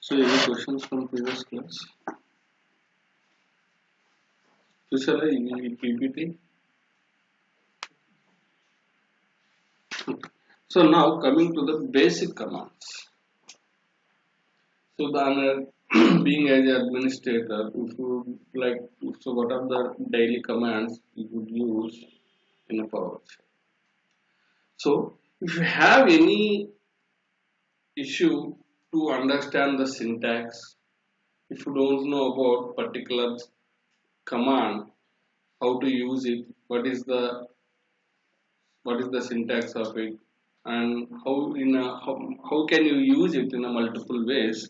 So, any questions from previous class? Shall I PPT? So now coming to the basic commands. So the being as an administrator, if you like, so what are the daily commands you would use in a PowerShell? So if you have any issue to understand the syntax, if you don't know about particular command, how to use it, what is the syntax of it, and how can you use it in a multiple ways.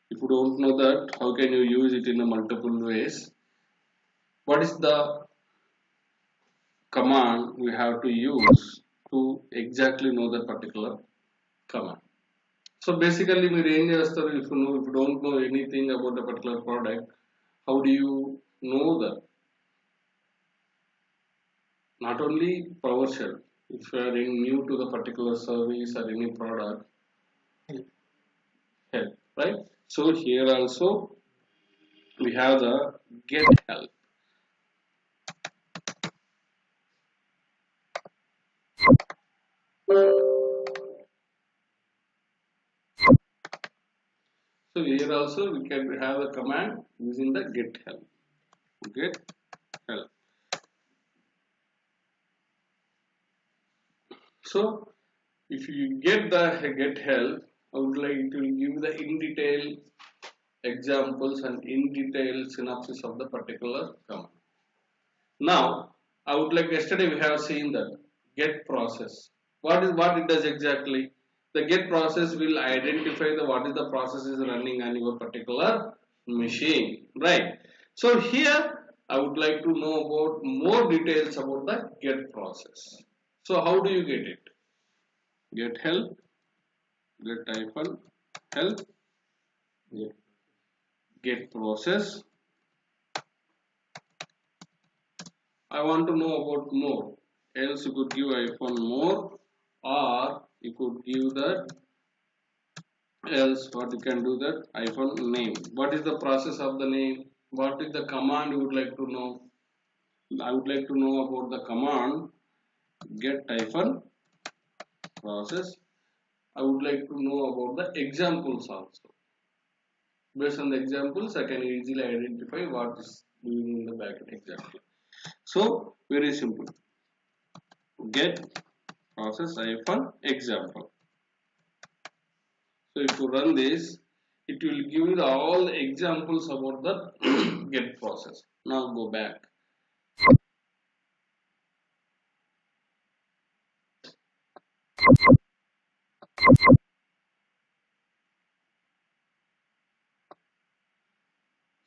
If you don't know that, how can you use it in a multiple ways? What is the command we have to use to exactly know that particular command? So basically, మీరు ఏం చేస్తారు? If you don't know anything about the particular product, how do you know that? Not only PowerShell, if you are new to the particular service or any product, help, right? So here also we have the get help. So here also we can have a command using the get help. Get help. So if you get the get help, I would like to give the in detail examples and in detail synopsis of the particular command. Now I would like, yesterday we have seen that get process. What it does exactly? The get process will identify the what is the process is running on your particular machine, right? So here I would like to know about more details about the get process. So how do you get it? Get help, get hyphen help, get process. I want to know about more. Else you could give hyphen more, or you could give that, else what you can do that hyphen name. What is the process of the name? What is the command you would like to know? I would like to know about the command get hyphen process. I would like to know about the examples also. Based on the examples, I can easily identify what is doing in the backend exactly. So very simple. Get process hyphen example. So if you run this, it will give you all the examples about the get process. Now go back.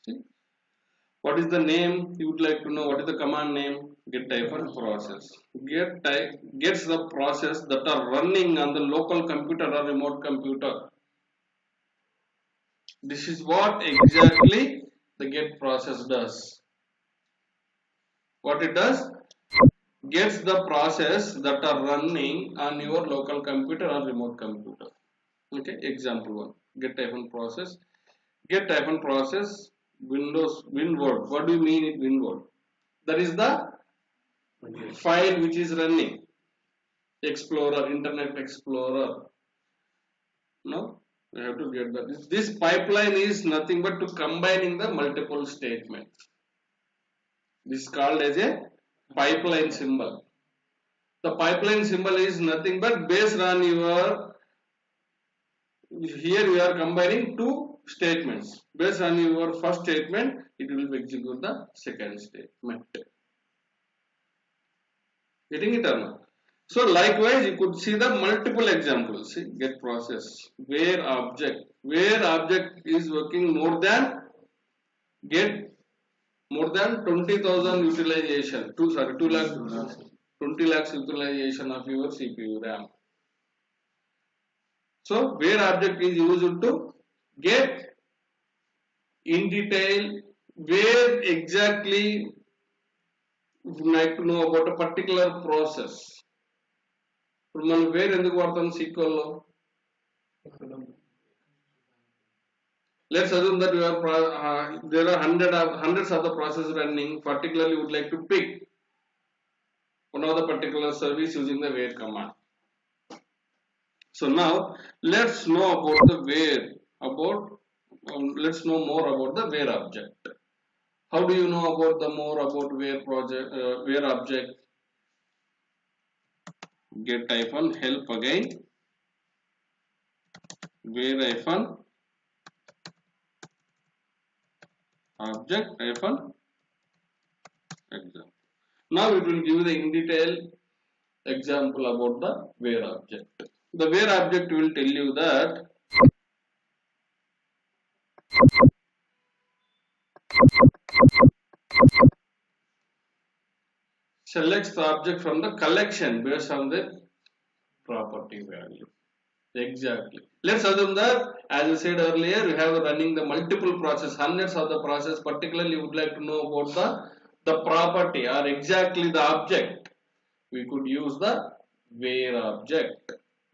See, what is the name you would like to know? What is the command name? Get hyphen process. Gets the process that are running on the local computer or remote computer. This is what exactly the get process does. What it does? Gets the process that are running on your local computer or remote computer. Okay, example one. Get hyphen process. Get hyphen process Windows WinWord. What do you mean in WinWord? That is the file which is running. Explorer, Internet Explorer. No, we have to get that. This pipeline is nothing but to combining the multiple statements. This is called as a pipeline symbol. The pipeline symbol is nothing but based on your, here we are combining two statements. Based on your first statement, it will execute the second statement. Getting it or not? So likewise, you could see the multiple examples. See, get process where object is working more than get more than 20,000 utilization. 2 lakh 20 lakhs utilization of your CPU RAM. So where object is used to get in detail where exactly would like to know about a particular process. ఇప్పుడు మనం wear ఎందుకు వాడతాం SQL లో? Let's assume that there are hundreds of the processes running. Particularly, you would like to pick one of the particular service using the where command. So now let's know about the where. Let's know more about the where object. How do you know about the more about where object? Get hyphen help again. Where hyphen object hyphen example. Now it will give the in detail example about the where object. The where object will tell you that selects the object from the collection based on the property value. Exactly. Let's assume that, as I said earlier, you have running the multiple process, hundreds of the process. Particularly, you would like to know about the property or exactly the object. We could use the where object,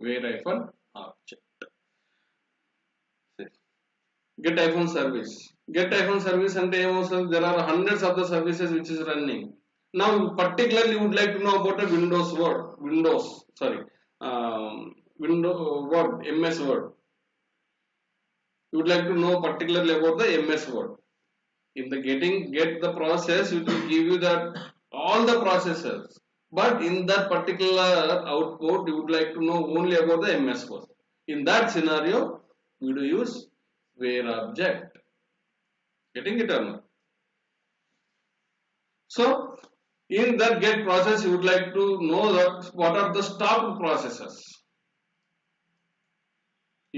where hyphen object. Get hyphen service. Get hyphen service and there are hundreds of the services which is running. Now, particularly, you would like to know about a Windows Word, MS Word. You would like to know particularly about the MS Word. In the get the process, it will give you that all the processes. But in that particular output, you would like to know only about the MS Word. In that scenario, we do use where object. Getting it or not? So, in that get process, you would like to know that what are the stopped processes.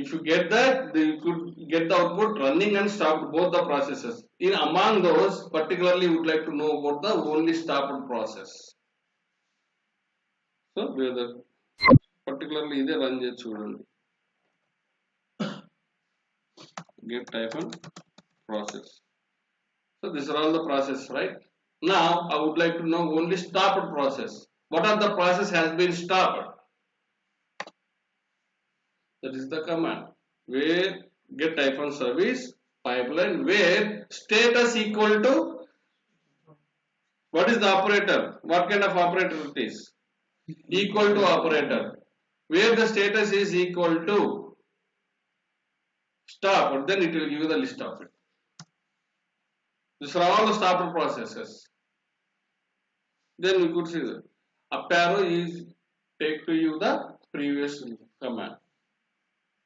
If you get that, you could get the output running and stopped both the processes. In among those, particularly, you would like to know about the only stopped process. So, particularly, either run chudandi. Get hyphen process. So, these are all the processes, right? Now, I would like to know only stopped process. What are the process has been stopped? That is the command. Where get hyphen service pipeline where status equal to what is the operator? What kind of operator it is? Equal to operator. Where the status is equal to stop, then it will give you the list of it. These are all the stopped processes. Then we could see that up arrow is take to you the previous command.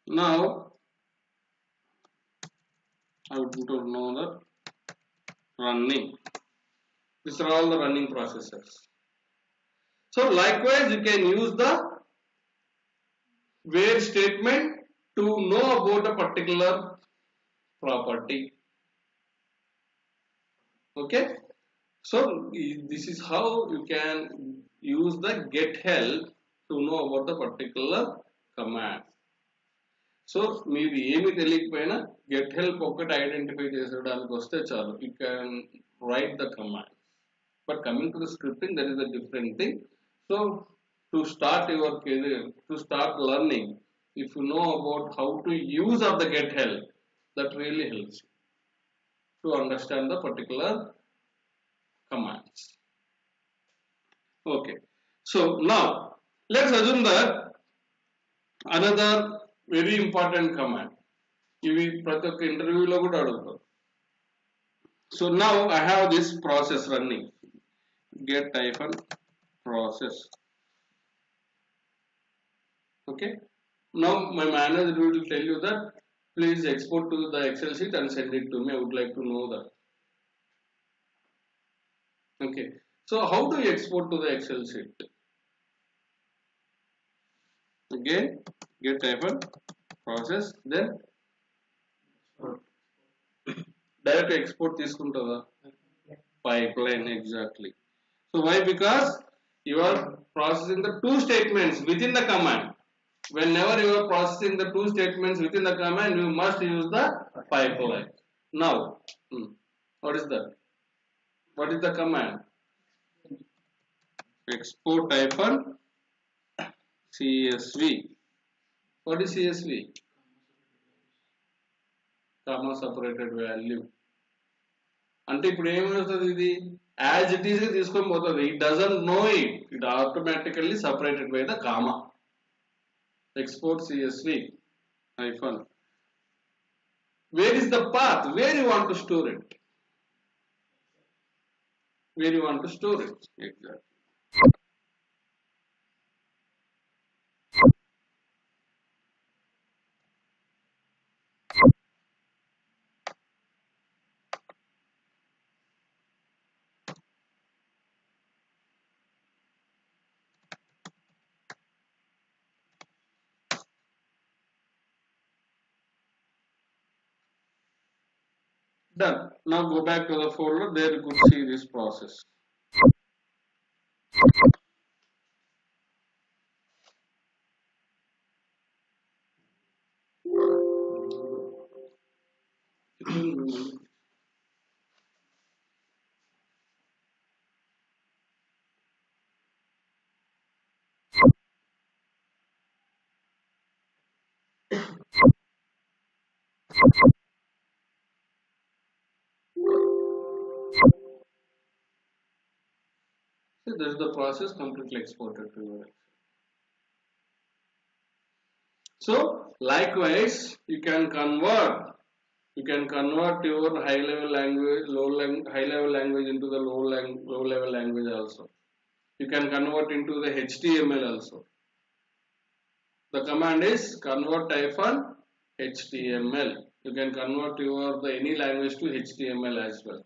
Now I would put a know that running. These are all the running processes. So likewise, you can use the where statement to know about a particular property. Okay. So this is how you can use the get help to know about the particular command. So మీరు ఏమి తెలియకపోయినా get help ఒకటి identify చేసేయడానికి వస్తే చాలు, you can write the command. But coming to the scripting, that is a different thing. So to start your career, to start learning, if you know about how to use of the get help, that really helps you to understand the particular commands. Okay. So now let's assume that another very important command. ఇవి ప్రతి ఒక్క ఇంటర్వ్యూలో కూడా అడుగుతారు. So now I have this process running. Get hyphen process. Okay. Now my manager will tell you that please export to the Excel sheet and send it to me. I would like to know that. Okay. So how do you export to the Excel sheet? Again, get hyphen process, then direct export తీసుకుంటుందా? Pipeline, exactly. So why? Because you are processing the two statements within the command. Whenever you are processing the two statements within the command, you must use the pipeline. Now, what is that? What is the command? Export hyphen CSV. What is CSV? Comma separated value. అంటే ఇప్పుడు ఏమవుతుంది, ఇది as it is తీసుకొని పోతుంది. It doesn't know it, it automatically separated by the comma. Export CSV hyphen. Where is the path? Where you want to store it? Where you want to store it? Exactly. Done. Now go back to the folder. There you could see this process. So this is the process completely exported to your Excel. So likewise, you can convert your high level language, high level language into the low level language also. You can convert into the HTML also. The command is convert hyphen HTML. You can convert any language to HTML as well.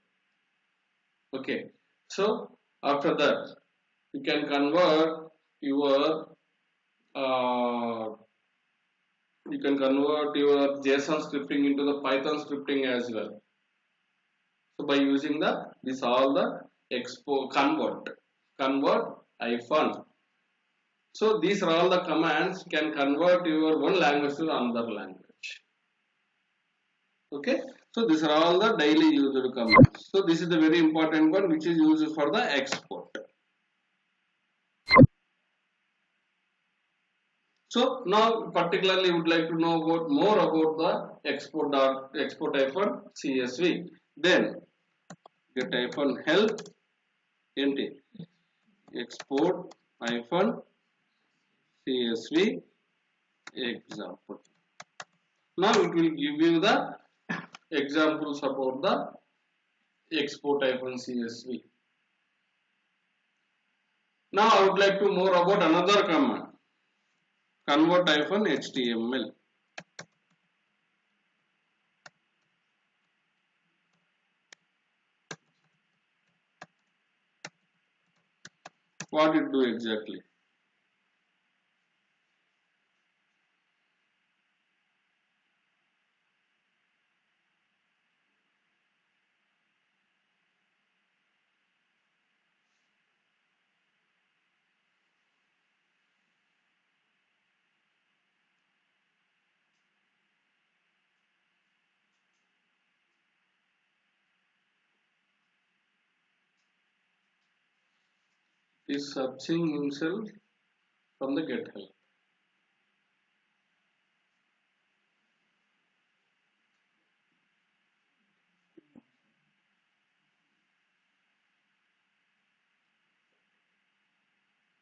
Okay. So after that, you can convert your JSON scripting into the Python scripting as well. So by using all the export convert hyphen. So these are all the commands can convert your one language to another language. Okay. So these are all the daily used commands. So this is the very important one which is used for the export. So now particularly would like to know more about the export hyphen CSV. Then get hyphen help nt export hyphen CSV example. Now it will give you the examples about the export hyphen CSV. Now I would like to more about another command, convert hyphen HTML. What it do exactly? Is searching himself from the get help.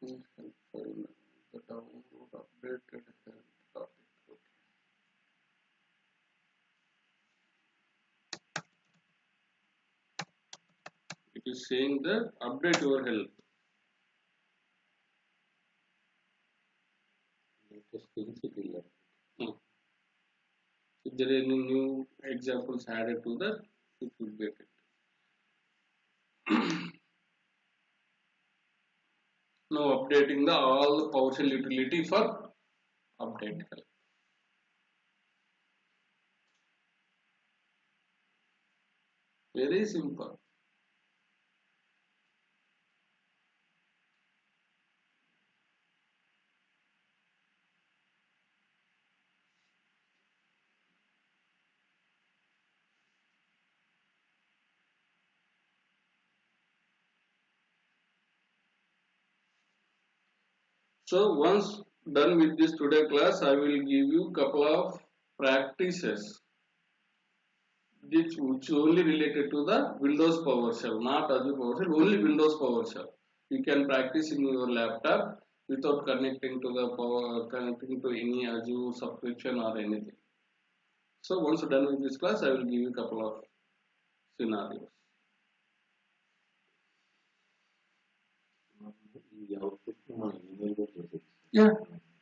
The download updated help. It is saying that update your help. If there are any new examples added to that, it will get it. Now updating all the PowerShell utility for update help. Very simple. So once done with this today class, I will give you couple of practices which only related to the Windows PowerShell, not Azure PowerShell, only Windows PowerShell. You can practice in your laptop without connecting to the connecting to any Azure subscription or anything. So once done with this class, I will give you a couple of scenarios. Yeah,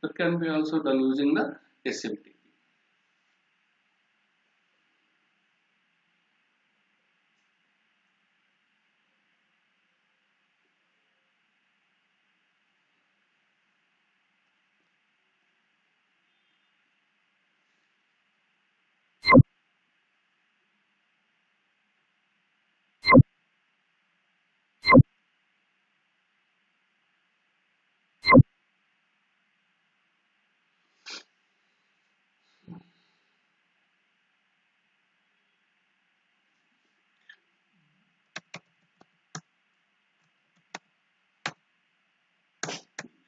that can be also done using the SMTP.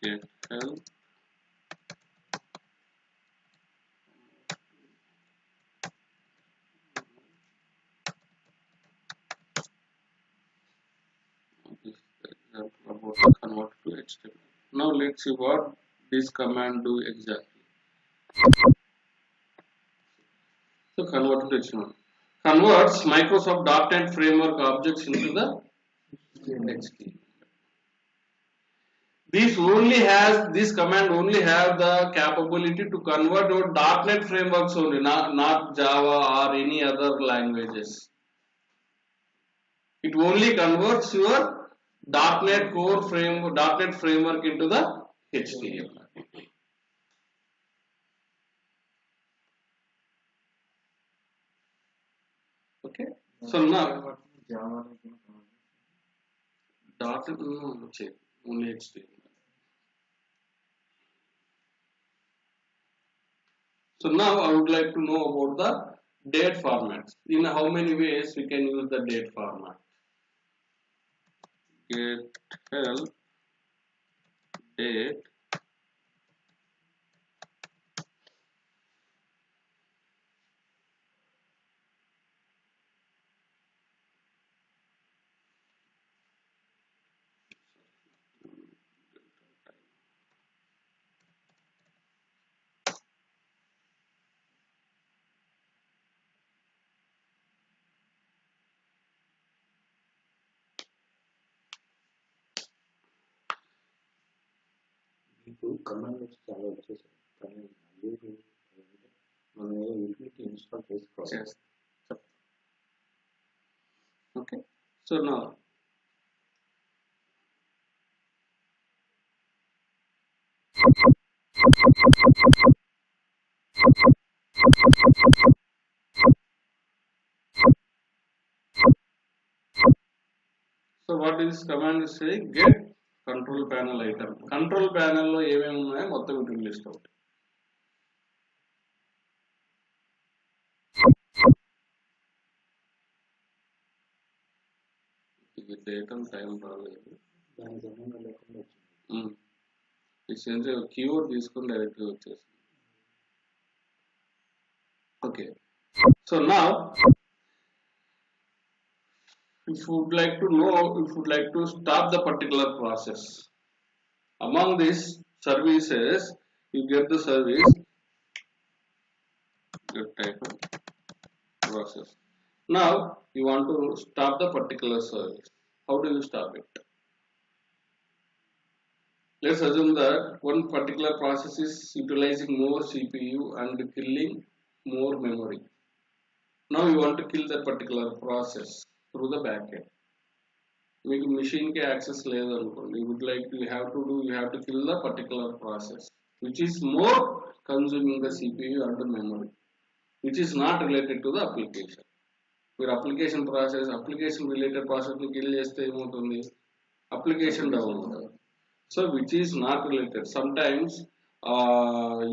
Get help. This example about convert to HTML. Now let's see what this command do exactly. So convert to HTML. Converts Microsoft .NET Framework objects into the HTML. This command only have the capability to convert your .NET frameworks only, not Java or any other languages. It only converts your .NET core framework, .NET framework into the HTML. Okay. So now .NET no, check only HTML. So now I would like to know about the date formats. In how many ways we can use the date format? Get help date ఇప్పుడు command చాలా వచ్చేసాయి కానీ అయ్యేది మనం ఏదో utility install చేసుకోవాలి. Yes. Okay. So now so what this command is saying? Get control panel item. Control panel లో ఏమేమి ఉన్నాయో మొత్తం ఇటు లిస్ట్ అవుట్. ఇది డేటం టైం రాలేదు. దాని సంబంధం లేకుండా వచ్చింది. ఈ కీవర్డ్ తీసుకొని డైరెక్ట్గా వచ్చేసింది. Okay. So now if you would like to know, if you would like to stop the particular process, among these services, you get the service, you type process. Now you want to stop the particular service. How do you stop it? Let's assume that one particular process is utilizing more CPU and killing more memory. Now you want to kill that particular process through the backend. మీకు machine కి access లేదనుకోండి, you have to kill the particular process which is more consuming the CPU or the memory, which is not related to the application. మీరు application related process ని kill చేస్తే ఏమవుతుంది, application down అవుతుంది. So which is not related. Sometimes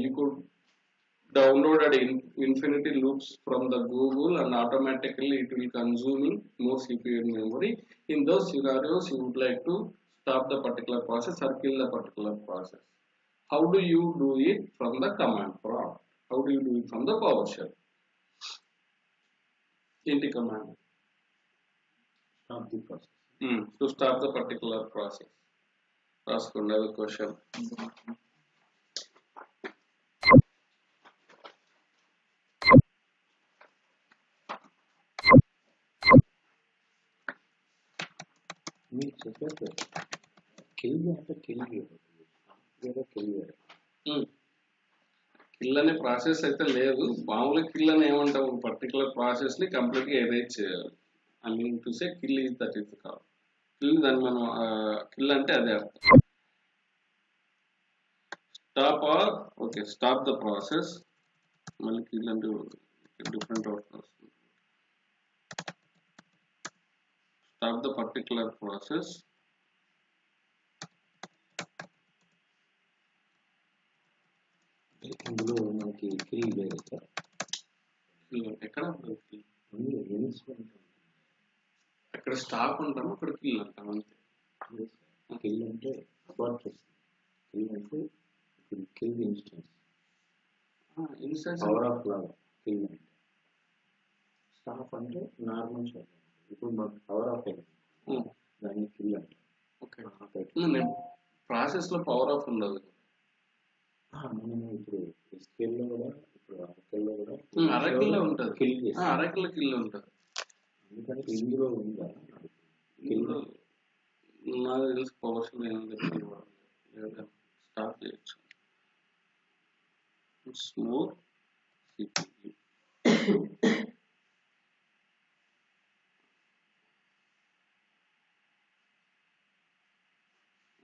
you could download infinity loops from the Google and automatically it will consuming more CPU memory. In those scenarios you would like to stop the particular process or kill the particular process. How do you do it? From the command prompt. How do you do it from the PowerShell? Inti command. Stop the process. To stop the particular process. Ask another question. మీరు చెప్పారు kill అంటే kill kill అనే process అయితే లేదు. మామూలుగా kill అని ఏమంటాం, particular process ని కంప్లీట్ గా ఎరేజ్ చేయాలి. I mean to say kill is that is call kill. దాన్ని మనం కిల్ అంటే అదే అర్థం. Stop or okay stop the process. మళ్ళీ కిల్ అంటే డిఫరెంట్ అవుట్ వస్తుంది. Stop the particular process. ఇందులో మనకి కిల్ లేదు సార్. ఎక్కడ ఎక్కడ స్టాప్ అంటాము, అక్కడ కిల్ అంటాం అంతే. కిల్ అంటే అబార్ట్ చేస్తుంది. కిల్ అంటే కిల్ ఇన్స్టెన్స్ పవర్ ఆఫ్ లాగా కిల్ అంటే. స్టాప్ అంటే నార్మల్ షాట్. ఇప్పుడు మనకు పవర్ ఆఫ్ దాన్ని కిల్ అంటే. ఓకే ప్రాసెస్ లో పవర్ ఆఫ్ ఉండదు. మనం ఇప్పుడు స్కేల్లో కూడా ఇప్పుడు అరకెల్లో కూడా అరకెల్లో ఉంటుంది, కిల్ అరకెల్లో కిల్ ఉంటుంది. ఎందుకంటే ఇందులో ఉందా నాకు తెలిసి పవర్షల్ లేదా స్టాప్ చేయొచ్చు. Smooth CPU.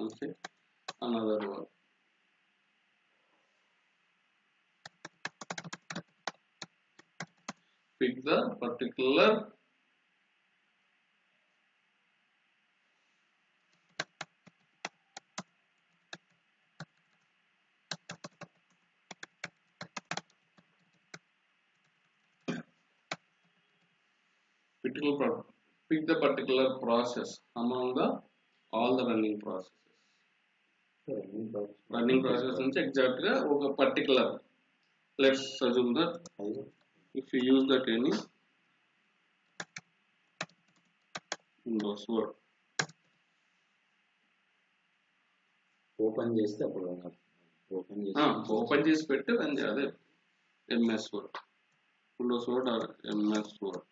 Okay, another one. Pick the particular process among all the running processes. Running process means exactly a particular. Let's assume that if you use that any Windows Word. Open చేస్తే అప్పుడు open చేసి పెట్టి run చేయాలి. MS Word, Windows Word or MS Word.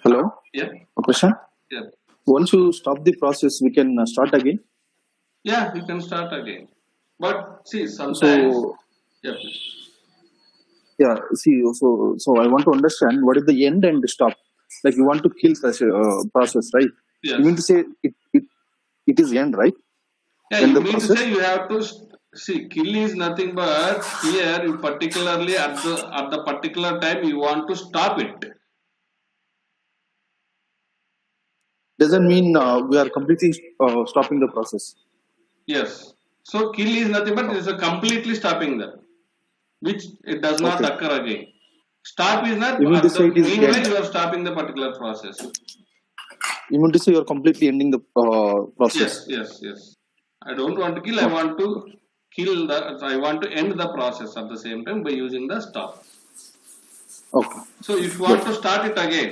Hello? Yeah. A question? Yeah. Once you stop the process, we can start again? Yeah, you can start again. But see, sometimes... So, yeah, please. Yeah, see, so I want to understand what is the end and the stop. Like you want to kill such a process, right? Yes. You mean to say it is end, right? Yeah, When you the mean process? to say you have to see, kill is nothing but here you particularly at the particular time you want to stop it. Doesn't mean we are completely stopping the process. Yes. So kill is nothing but it is a completely stopping that, which it does not Okay. occur again. Stop is not. You mean to say it is meanwhile end? you are stopping the particular process. You mean to say you are completely ending the process? Yes. I don't want to kill. I want to kill the. I want to end the process at the same time by using the stop. Okay. So if you want to start it again,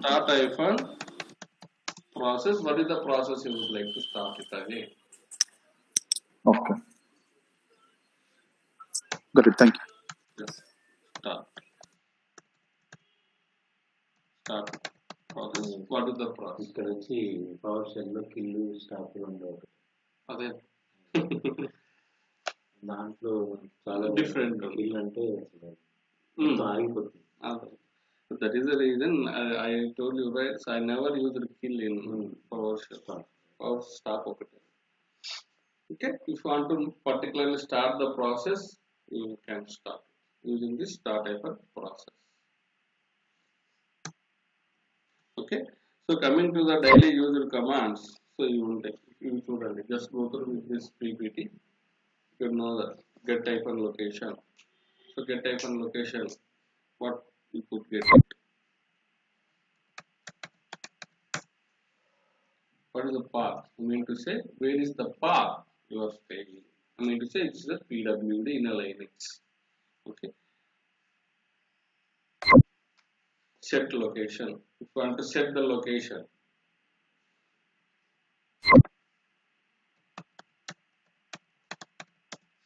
start hyphen process. What is the process you would like to start it again? Okay. Got it. Thank you. Yes. Start process. What is the process? ఇక్కడ వచ్చి power shell లో kill stop ఉండవు. అదే దాంట్లో చాలా Different. Kill అంటే అసలు Mm. మొత్తం ఆగిపోతుంది. So that is the reason I told you, right? So I never used kill in PowerShell. Stop. Power stop ఒకటి. Okay, if you want to particularly start the process, you can start using this start hyphen process. Okay, so coming to the daily user commands, so you will take, you should just go through with this PPT. You know that get hyphen location. So get hyphen location, what you could get it. What is the path? I mean to say, where is the path you are staying? I mean to say, it's the PWD in a Linux. Okay. Set location. If you want to set the location,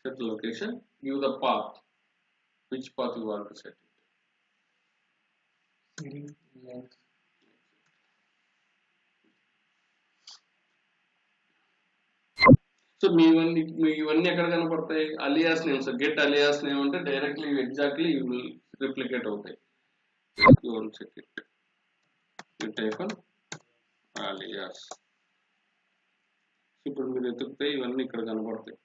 set the location, give the path. Which path you want to set it? So ఇవన్నీ ఎక్కడ కనపడతాయి? Alias names. Get alias name అంటే directly exactly replicate అవుతాయి. Check it. Get hyphen alias. ఇప్పుడు మీరు ఎత్తుకుతే ఇవన్నీ ఇక్కడ కనపడతాయి.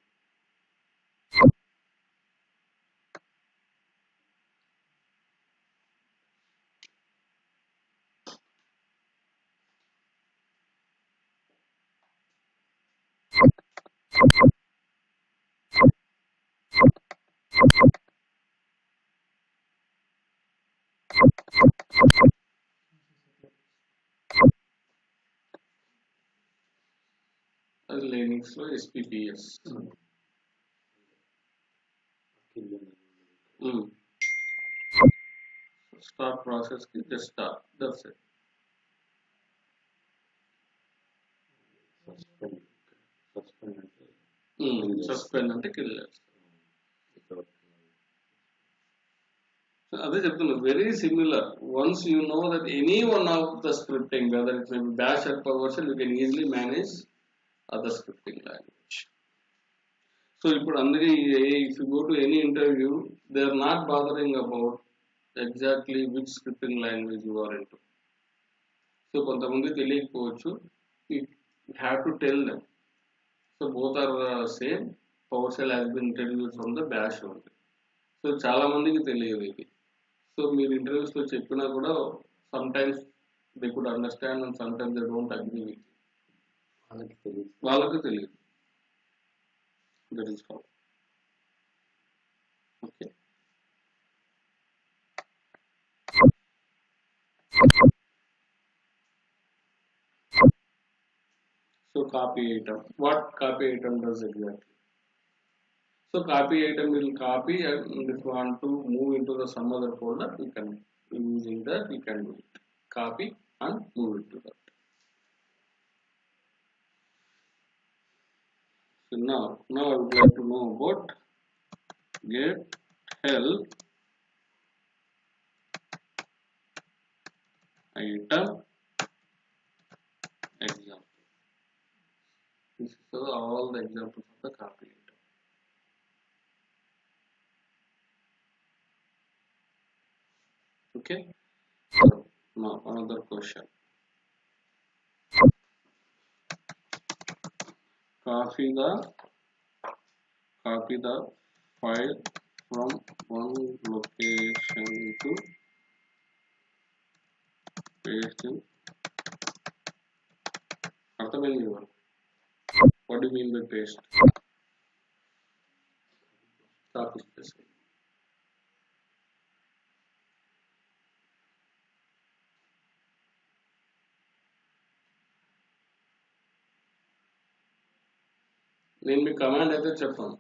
అది Linux లో SPPS. Start process ki just start. That's it. Suspend అంటే kill చేస్తారు. అదే చెప్తున్నారు, very similar. Once you know that any one of the scripting, whether it may be bash or PowerShell, you can easily manage other scripting language. So ఇప్పుడు అందరి if you go to any interview, they are not bothering about exactly which scripting language you are into. So కొంతమంది తెలియకపోవచ్చు, you have to tell them. So both are same. PowerShell has been introduced from the bash only. So చాలా మందికి తెలియదు ఇది. So మీరు interviews లో చెప్పినా కూడా some times they could understand and some times they don't agree with. వాళ్ళకి తెలియదు. That is how. Okay. So copy item. What copy item does exactly? So copy item will copy, and if you want to move into the some other folder, you can, using that you can do it. Copy and move it to that. So now I would like to know about get help item example. This is all the examples of the copy item. Okay. So now another question. Copy the file from one location to paste in. అర్థమైంది కదా? What do you mean by paste? Copy space. నేను మీ command అయితే చెప్పాను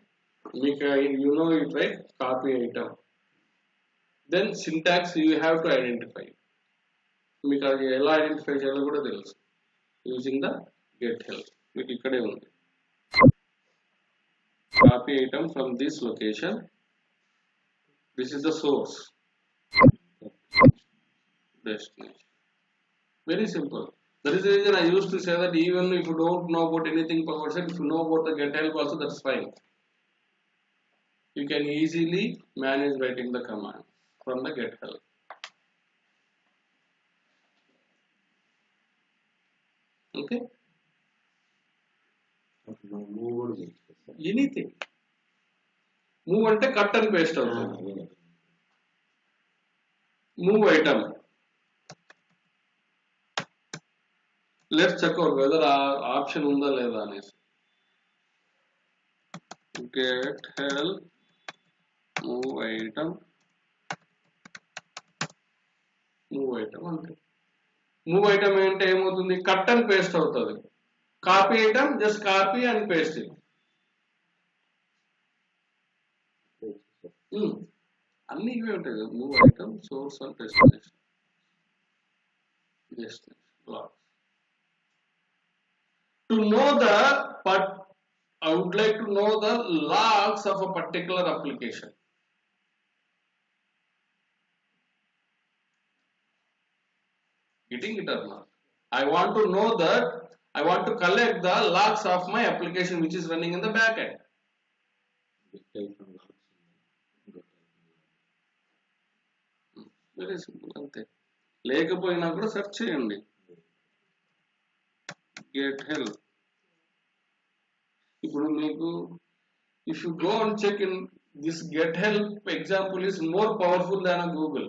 మీకు, you know it right, copy item. Then syntax you have to identify. మీకు అది ఎలా identify చేయాలో కూడా తెలుసు, యూజింగ్ ద గెట్ హెల్ప్. మీకు ఇక్కడే ఉంది, copy item from this location, this is the source, destination. Very simple. That is the reason I used to say that even if you don't know about anything PowerShell, if you know about the get help also, that's fine. you can easily manage writing the command from the get help. Okay, move కూడా చేయొచ్చు sir. anything. Move అంటే cut and paste అవుతుంది. అదే. Move item. Let's check out whether option ఉందా లేదా అనేసి. Get help, move item, move item అంటే move item అంటే ఏమవుతుంది, కట్ అండ్ పేస్ట్ అవుతుంది. Copy item, just copy and paste it. అన్ని ఇవే ఉంటాయి. Move item, source and destination. To know the I would like to know the logs of a particular application. Getting it or not? I want to know that I want to collect the logs of my application which is running in the back end. Very simple. అంతే. లేకపోయినా కూడా search చేయండి. Get help. ఇప్పుడు మీకు if you go and check in this get help example is more powerful than a Google.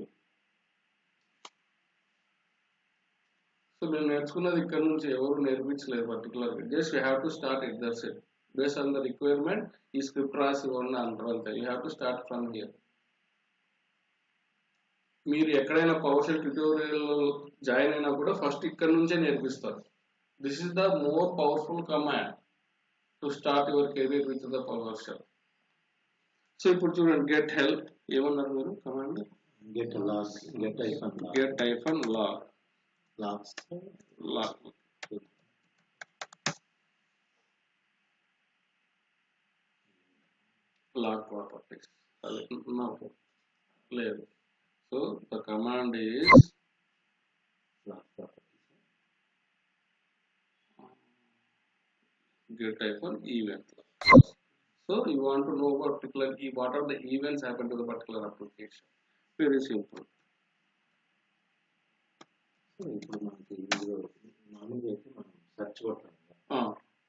So నేను నేర్చుకున్నది ఇక్కడ నుంచి ఎవరు నేర్పించలేదు పర్టికులర్ గా. Just you have to start it, that's it. Based on the requirement ఈ script రాసి ఇవ్వండి అంటారు అంతే. You have to start from here. మీరు ఎక్కడైనా పవర్షెల్ ట్యూటోరియల్ జాయిన్ అయినా కూడా ఫస్ట్ ఇక్కడ నుంచే నేర్పిస్తారు. This is the more powerful command to start your career with the PowerShell. So ఇప్పుడు చూడండి, గెట్ హెల్ప్ ఏమన్నారు మీరు command? Get log, get hyphen log, get hyphen log, logs log. Log properties. No, లేదు. So the command is log properties. get hyphen event. So you want to know about particular what are the events happen to the particular application. Very simple. So ఇప్పుడు మనకి ఇందులో మామూలుగా అయితే మనం search కొట్టాలి,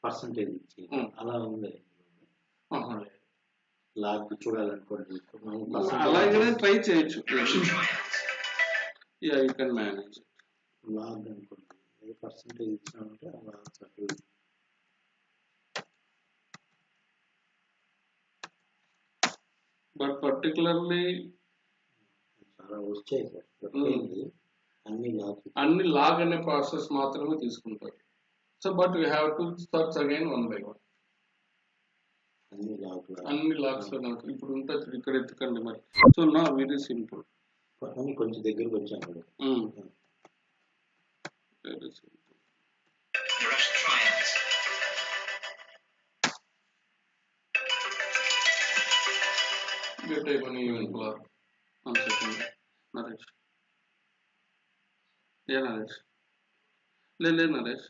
percentage ఇచ్చి అలా ఉంది. లాగ్ చూడాలనుకోండి, అలాగే ట్రై చేయొచ్చు. Yeah, you can manage log అనుకోండి, ఏ పర్సంటేజ్ ఇచ్చినామంటే అలా చక్కగా. బట్ పర్టికులర్లీ చాలా వచ్చాయి సార్, అన్ని లాగ్ అనే ప్రాసెస్ మాత్రమే తీసుకుంటారు. So but you have to search again one by one. అన్ని లాగ్స్ ఇప్పుడు ఉంటుంది, ఇక్కడ ఎత్తుకండి మరి. సో నా వెరీ సింపుల్, అన్ని కొంచెం దగ్గరకు వచ్చాను. Very simple. Get type any event block. 1 second. Naresh. Yeah, Naresh. Le Naresh.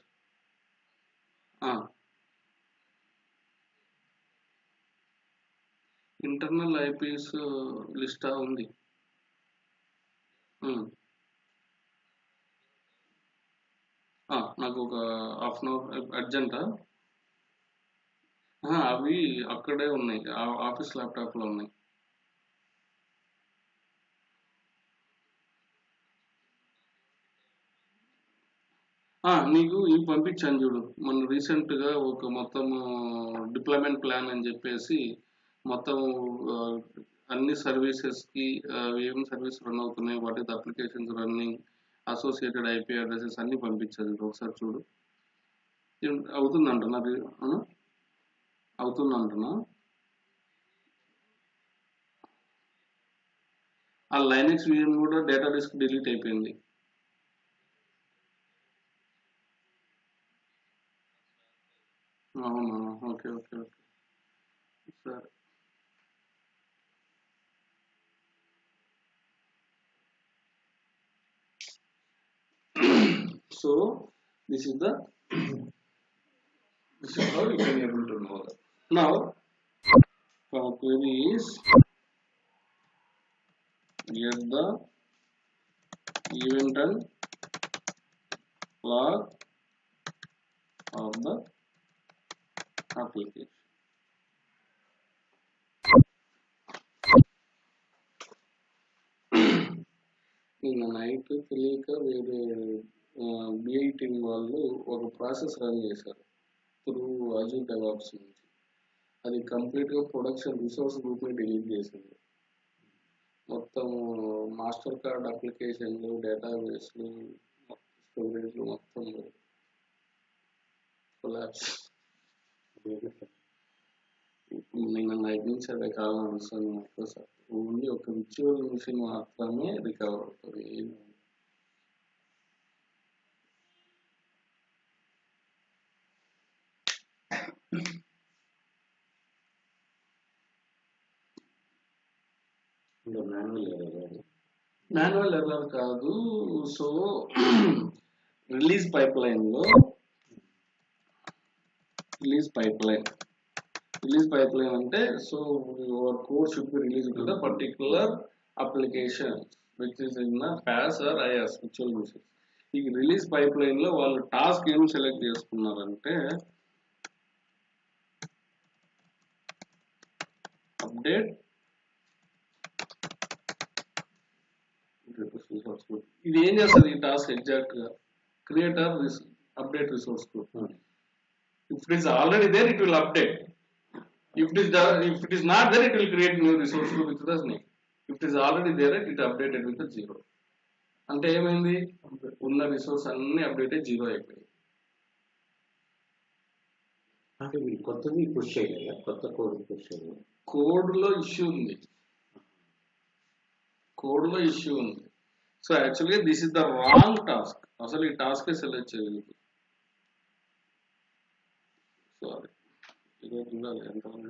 Internal IPs list ఉంది. నాకు ఒక హాఫ్ అన్ అవర్ అర్జెంటా. అవి అక్కడే ఉన్నాయి, ఆఫీస్ ల్యాప్టాప్ లో ఉన్నాయి. నీకు ఇవి పంపించాను చూడు, మొన్న రీసెంట్ గా ఒక మొత్తం డిప్లాయ్మెంట్ ప్లాన్ అని చెప్పేసి మొత్తం అన్ని సర్వీసెస్ కి ఏం సర్వీస్ రన్ అవుతున్నాయి, what is applications running, associated IP addresses అన్ని పంపించారు. ఒకసారి చూడు. అవుతుందంటున్నా, అవుతుందంటున్నా. ఆ లైనక్స్ VM కూడా డేటా డిస్క్ డిలీట్ అయిపోయింది. అవునా, ఓకే ఓకే ఓకే సరే. So this is how you can able to know that. Now query is get the event and log of the application. నిన్న నైట్ తెలియక వేరే బిఐ టీం వాళ్ళు ఒక process run చేశారు through Azure DevOps నుంచి. అది కంప్లీట్గా ప్రొడక్షన్ రిసోర్స్ గ్రూప్ని డిలీట్ చేసింది. మొత్తం మాస్టర్ కార్డ్ అప్లికేషన్లు, డేటాబేస్లు, స్టోరేజ్లు మొత్తం కొలాప్స్. నిన్న నైట్ నుంచి అదే కాలం అనిపిస్తుంది నాకు. ఓన్లీ ఒక విర్చువల్ మిషన్ మాత్రమే రికవర్ అవుతుంది. మాన్యువల్ ఎర్రర్ కాదు. సో రిలీజ్ పైప్ లైన్ అంటే so your code should be released to the particular application which is in a PaaS or IaaS virtual machine. ఈ రిలీజ్ పైప్ లైన్ లో వాళ్ళు task ఏం select చేసుకున్నారంటే update resource group. ఇది ఏం చేస్తుంది ఈ టాస్క్ ఎగ్జాక్ట్ గా? Create update resource group. If it is already there, it will update. If it is not there, it will create new resource group with the name. If it is already there, it updated with the 0. అంటే ఏమైంది? ఉన్న resource అన్ని update అయ్యి 0 అయిపోయింది. కొత్తది push చేయాలి, కొత్త code push చేయాలి. కోడ్ లో ఇష్యూ ఉంది. సో యాక్చువల్గా this is the wrong task. అసలు ఈ టాస్క్ సెలెక్ట్ చేయలేదు. సారీ, చూడాలి ఎంతమంది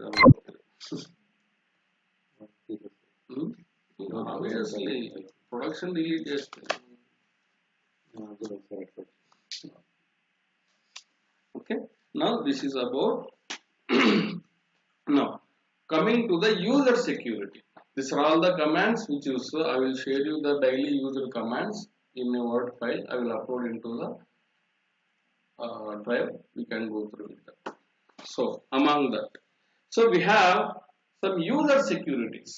ఆబ్వియస్లీ ప్రొడక్షన్ డిలీట్ చేస్తే. Okay, now this is about now coming to the user security. These are all the commands which you saw. I will share you the daily user commands in a Word file. I will upload into the drive. We can go through it. So among that, so we have some user securities.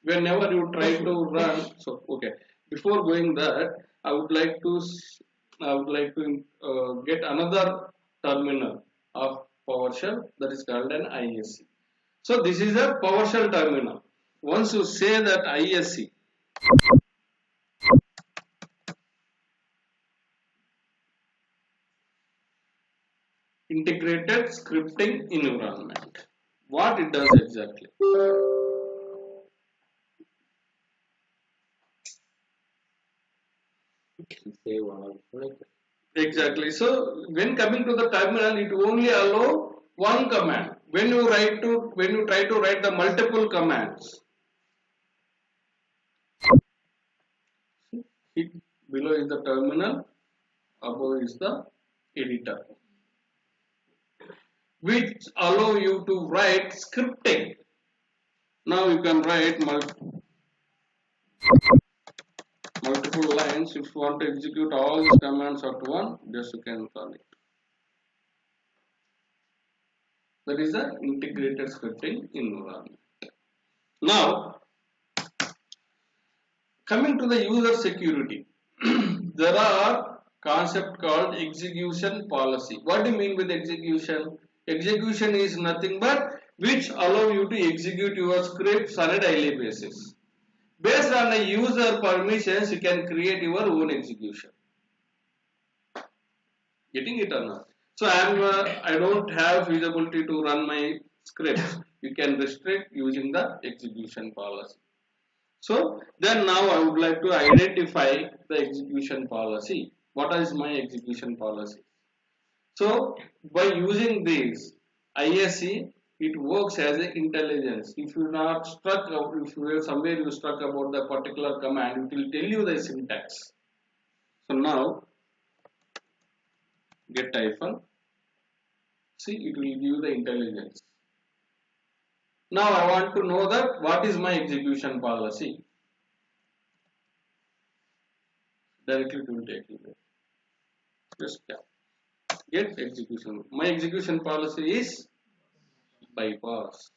Whenever you try to run, so okay, before going that, I would like to get another terminal of PowerShell that is called an ISC. So this is a PowerShell terminal. Once you say that ISC, integrated scripting environment, what it does exactly? Exactly. So when coming to the terminal, it only allow one command. When you try to write the multiple commands, below is the terminal, above is the editor, which allow you to write scripting. Now you can write multiple lines. If you want to execute all these commands at once, just you can run it. That is the integrated scripting environment. Now, coming to the user security, there are concept called execution policy. What do you mean with execution? Execution is nothing but which allow you to execute your scripts on a daily basis. Based on the user permissions, you can create your own execution. Getting it or not? So I don't have feasibility to run my scripts. You can restrict using the execution policy. So then now I would like to identify the execution policy. What is my execution policy? So by using this ISC, it works as an intelligence. If you not struck, if you somewhere you struck about the particular command, it will tell you the syntax. So now get -, see, it will give the intelligence. Now I want to know that what is my execution policy. Directly it will take you there. Just get execution. My execution policy is bypass.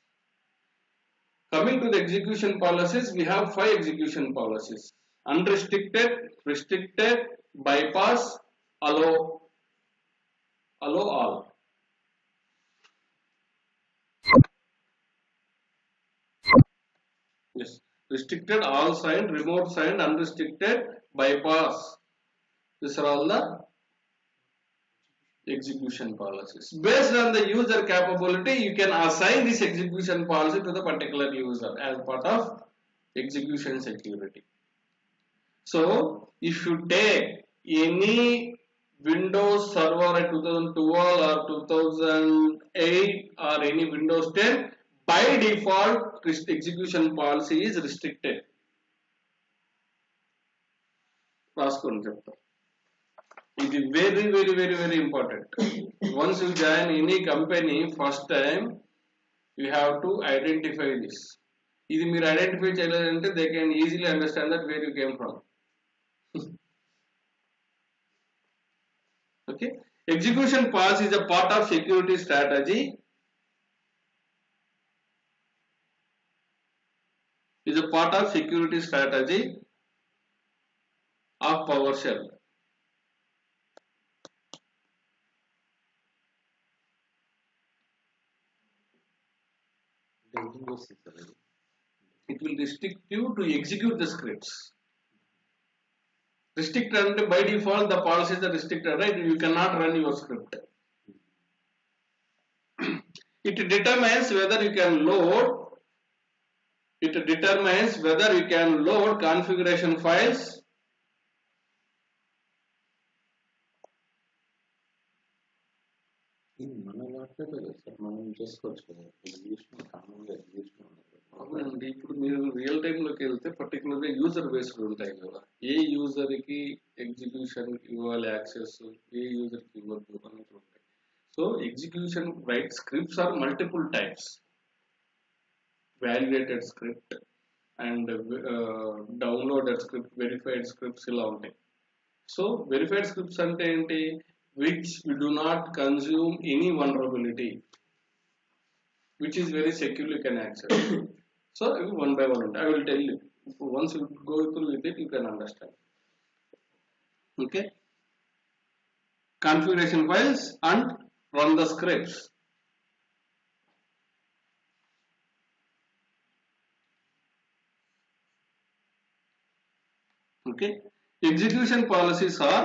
Coming to the execution policies, we have 5 execution policies: unrestricted, restricted, bypass, allow all. Yes, restricted, all signed, remote signed, unrestricted, bypass. These are all the execution policies. Based on the user capability, you can assign this execution policy to the particular user as part of execution security. So, if you take any Windows Server at 2012 or 2008 or any Windows 10, by default execution policy is restricted. It is very important. Once you join any company first time, you have to identify this. If you identify cheyalante, they can easily understand that where you came from. Okay. Execution policy is a part of security strategy. Is a part of security strategy of PowerShell. It will restrict you to execute the scripts. Restricted, by default the policies are restricted, right? You cannot run your script. It determines whether you can load. It determines whether you can load configuration files. అవునండి, ఇప్పుడు మీరు real టైంలోకి వెళ్తే పర్టికులర్గా user based ఉంటాయి కదా, ఏ యూజర్కి execution ఇవ్వాలి access, ఏ యూజర్కి ఇవ్వద్దు అనేది ఉంటాయి. So execution right scripts are multiple types. Validated script and downloaded script, verified scripts ఇలా ఉంటాయి. సో వెరిఫైడ్ స్క్రిప్ట్స్ అంటే ఏంటి? Which we do not consume any vulnerability, which is very secure, you can access. So one by one I will tell you. Once you go through with it, you can understand. Okay, configuration files and run the scripts. Okay, execution policies are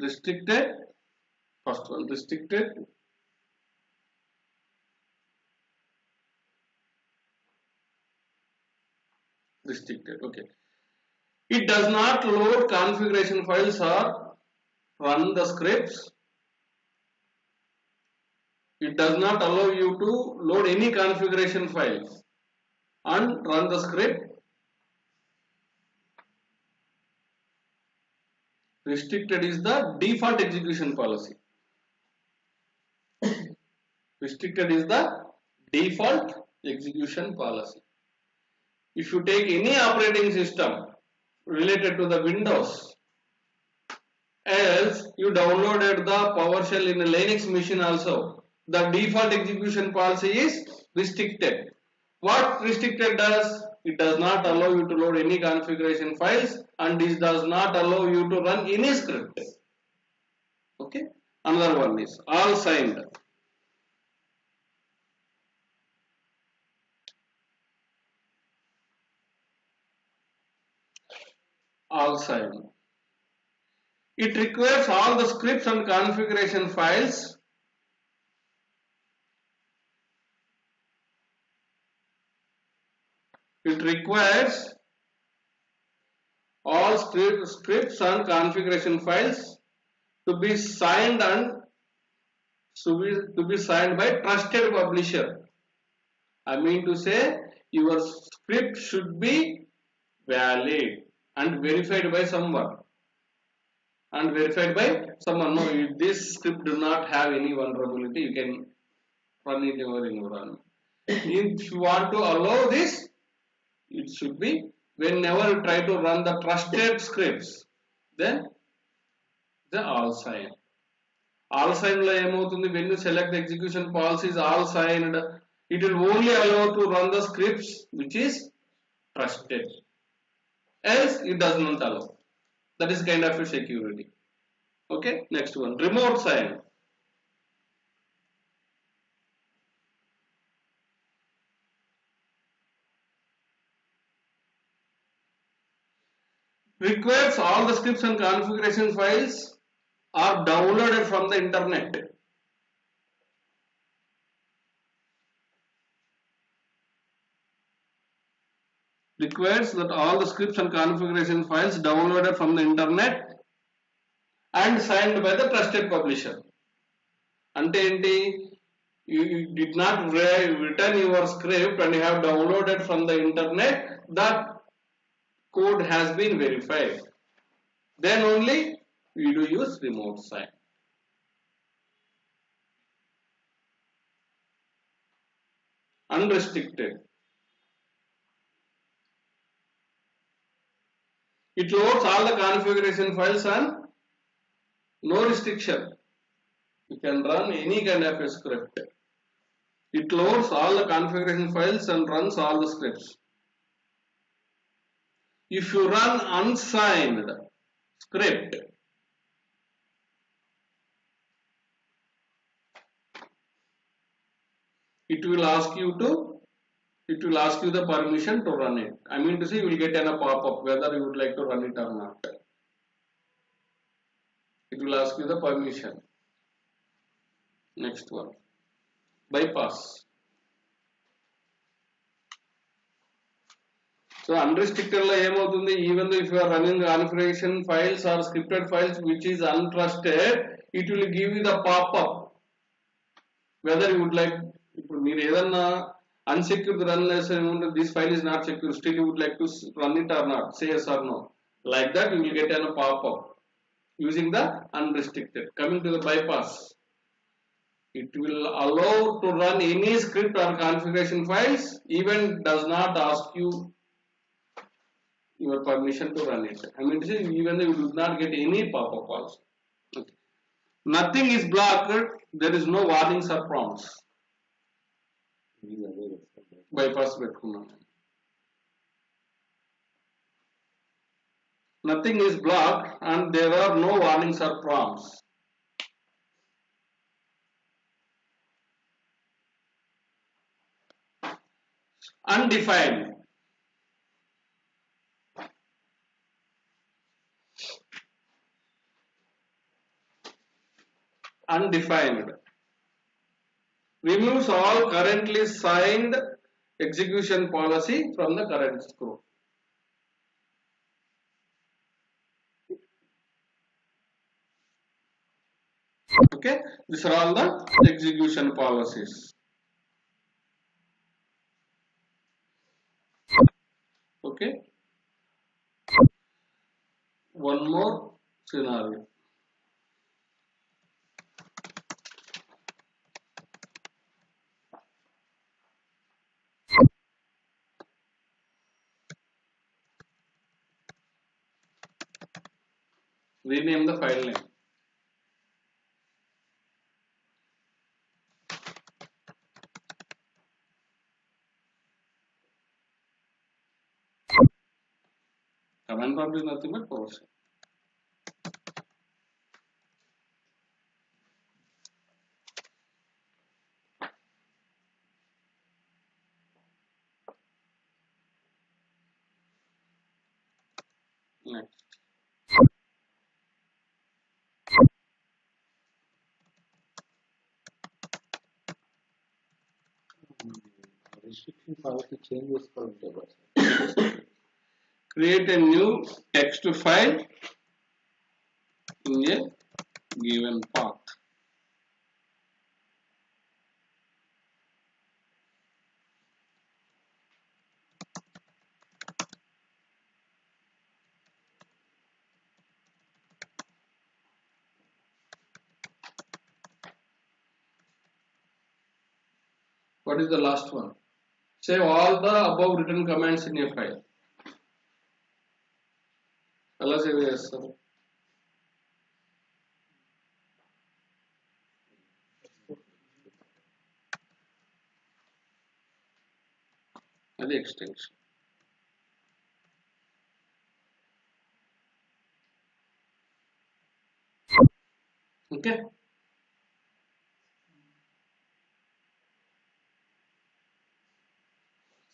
restricted. First one, restricted, okay. It does not load configuration files or run the scripts. It does not allow you to load any configuration files and run the script. Restricted is the default execution policy. Restricted is the default execution policy. If you take any operating system related to the Windows, else you downloaded the PowerShell in a Linux machine also, the default execution policy is restricted. What restricted does? It does not allow you to load any configuration files and this does not allow you to run any script. Okay. Another one is all signed. All signed. It requires all the scripts and configuration files it requires all scripts and configuration files to be signed and to be signed by trusted publisher. I mean to say your script should be valid and verified by someone. No, if this script do not have any vulnerability, you can run in your environment. If you want to allow this, it should be whenever you try to run the trusted scripts, then the all sign. All sign lo emoutundi, when you select the execution policies all signed, it will only allow to run the scripts which is trusted. Else it does not allow. That is kind of a security. Okay, next one, remote sign. Requires all the scripts and configuration files are downloaded from the internet. Requires that all the scripts and configuration files downloaded from the internet and signed by the trusted publisher. Ante enti, you did not return your script and you have downloaded from the internet, that code has been verified. Then only we do use remote sign. Unrestricted. It loads all the configuration files and no restriction. You can run any kind of a script. It loads all the configuration files and runs all the scripts. If you run unsigned script, it will ask you the permission to run it. I mean to say, you will get a pop-up whether you would like to run it or not. It will ask you the permission. Next one, bypass. So unrestricted lo emoutundi, even though if you are running configuration files or scripted files which is untrusted, it will give you the pop-up whether you would like, ఇప్పుడు మీరు ఏదన్నా unsecured run చేస్తే this file is not secure, still you would like to run it or not, say yes or no. Like that you will get a pop-up using the unrestricted. Coming to the bypass, it will allow to run any script or configuration files, even does not ask you your permission to run it. I mean to say, even though you do not get any pop-up also. Okay. Nothing is blocked, there is no warnings or prompts. Bypass పెట్టుకున్నాను. Nothing is blocked and there are no warnings or prompts. Undefined. Undefined. Removes all currently signed execution policy from the current scope. Okay, these are all the execution policies. Okay, one more scenario. Rename the file name. Command prompt is nothing but PowerShell. Next. Restriction policy changes for developers. Create a new text file in a given path. What is the last one? Save all the above written commands in a file. ఎలా save చేస్తారు? అది extension. Okay.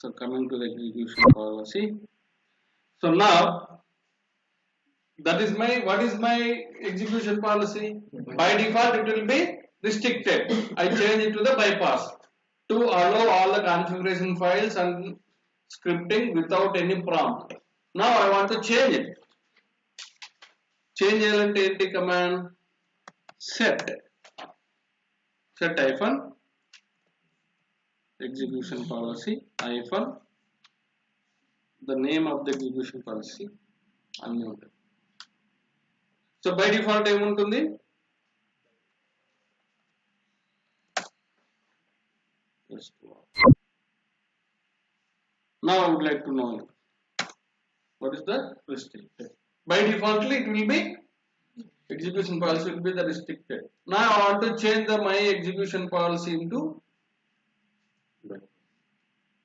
So coming to the execution policy. So now that is my, what is my execution policy? By default it will be restricted. I change it to the bypass to allow all the configuration files and scripting without any prompt. Now I want to change it. Change element enti command set hyphen execution policy hyphen the name of the execution policy అన్నీ ఉంటాయి. So by default ఏముంటుంది? Now I would like to know what is the restricted. By default it will be execution policy will be the restricted. Now I want to change the my execution policy into